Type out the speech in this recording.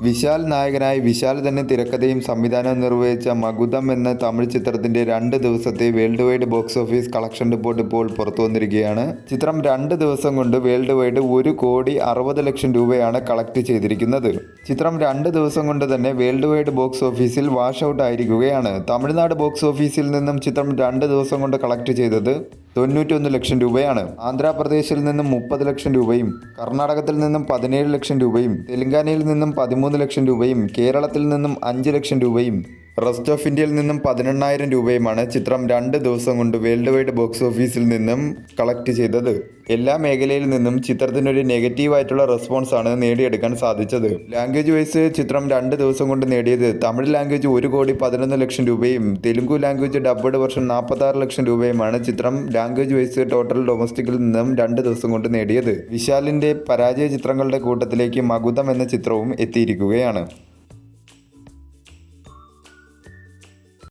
വിശാൽ നായകനായി വിശാൽ തന്നെ തിരക്കഥയും സംവിധാനവും നിർവഹിച്ച മകുതം എന്ന തമിഴ് ചിത്രത്തിന്റെ 2 ദിവസത്തെ world wide box office collection report ഇപ്പോൾ പുറത്തു വന്നിരിക്കുകയാണ്. ചിത്രം 2 ദിവസം കൊണ്ട് വേൾഡ് വൈഡ് 1,60,00,000 രൂപയാണ് കളക്ട് ചെയ്തിരിക്കുന്നത്. ചിത്രം 2 ദിവസം കൊണ്ട് തന്നെ വേൾഡ് വൈഡ് ബോക്സ് ഓഫീസിൽ വാഷ് ഔട്ട് ആയിരിക്കുകയാണ്. തമിഴ്നാട് ബോക്സ് ഓഫീസിൽ നിന്നും ചിത്രം 2 ദിവസം കൊണ്ട് കളക്ട് ചെയ്തത് 91 ലക്ഷം രൂപയാണ്. ആന്ധ്രാപ്രദേശിൽ നിന്നും 30 ലക്ഷം രൂപയും കർണാടകത്തിൽ നിന്നും 17 ലക്ഷം രൂപയും തെലങ്കാനയിൽ നിന്നും 13 ലക്ഷം രൂപയും കേരളത്തിൽ നിന്നും 5 ലക്ഷം രൂപയും റെസ്റ്റ് ഓഫ് ഇന്ത്യയിൽ നിന്നും 18,000 രൂപയുമാണ് ചിത്രം 2 ദിവസം കൊണ്ട് വേൾഡ് വൈഡ് ബോക്സ് ഓഫീസിൽ നിന്നും കളക്ട് ചെയ്തത്. എല്ലാ മേഖലയിൽ നിന്നും ചിത്രത്തിനൊരു നെഗറ്റീവായിട്ടുള്ള റെസ്പോൺസ് ആണ് നേടിയെടുക്കാൻ സാധിച്ചത്. ലാംഗ്വേജ് വൈസ് ചിത്രം 2 ദിവസം കൊണ്ട് നേടിയത് തമിഴ് ലാംഗ്വേജ് 1,11,00,000 രൂപയും തെലുങ്കു ലാംഗ്വേജ് ഡബ്ബഡ് വെർഷൻ 46 ലക്ഷം രൂപയുമാണ് ചിത്രം ലാംഗ്വേജ് വൈസ് ടോട്ടൽ ഡൊമസ്റ്റിക്കിൽ നിന്നും 2 ദിവസം കൊണ്ട് നേടിയത്. വിശാലിന്റെ പരാജയ ചിത്രങ്ങളുടെ കൂട്ടത്തിലേക്ക് മകുതം എന്ന ചിത്രവും എത്തിയിരിക്കുകയാണ്.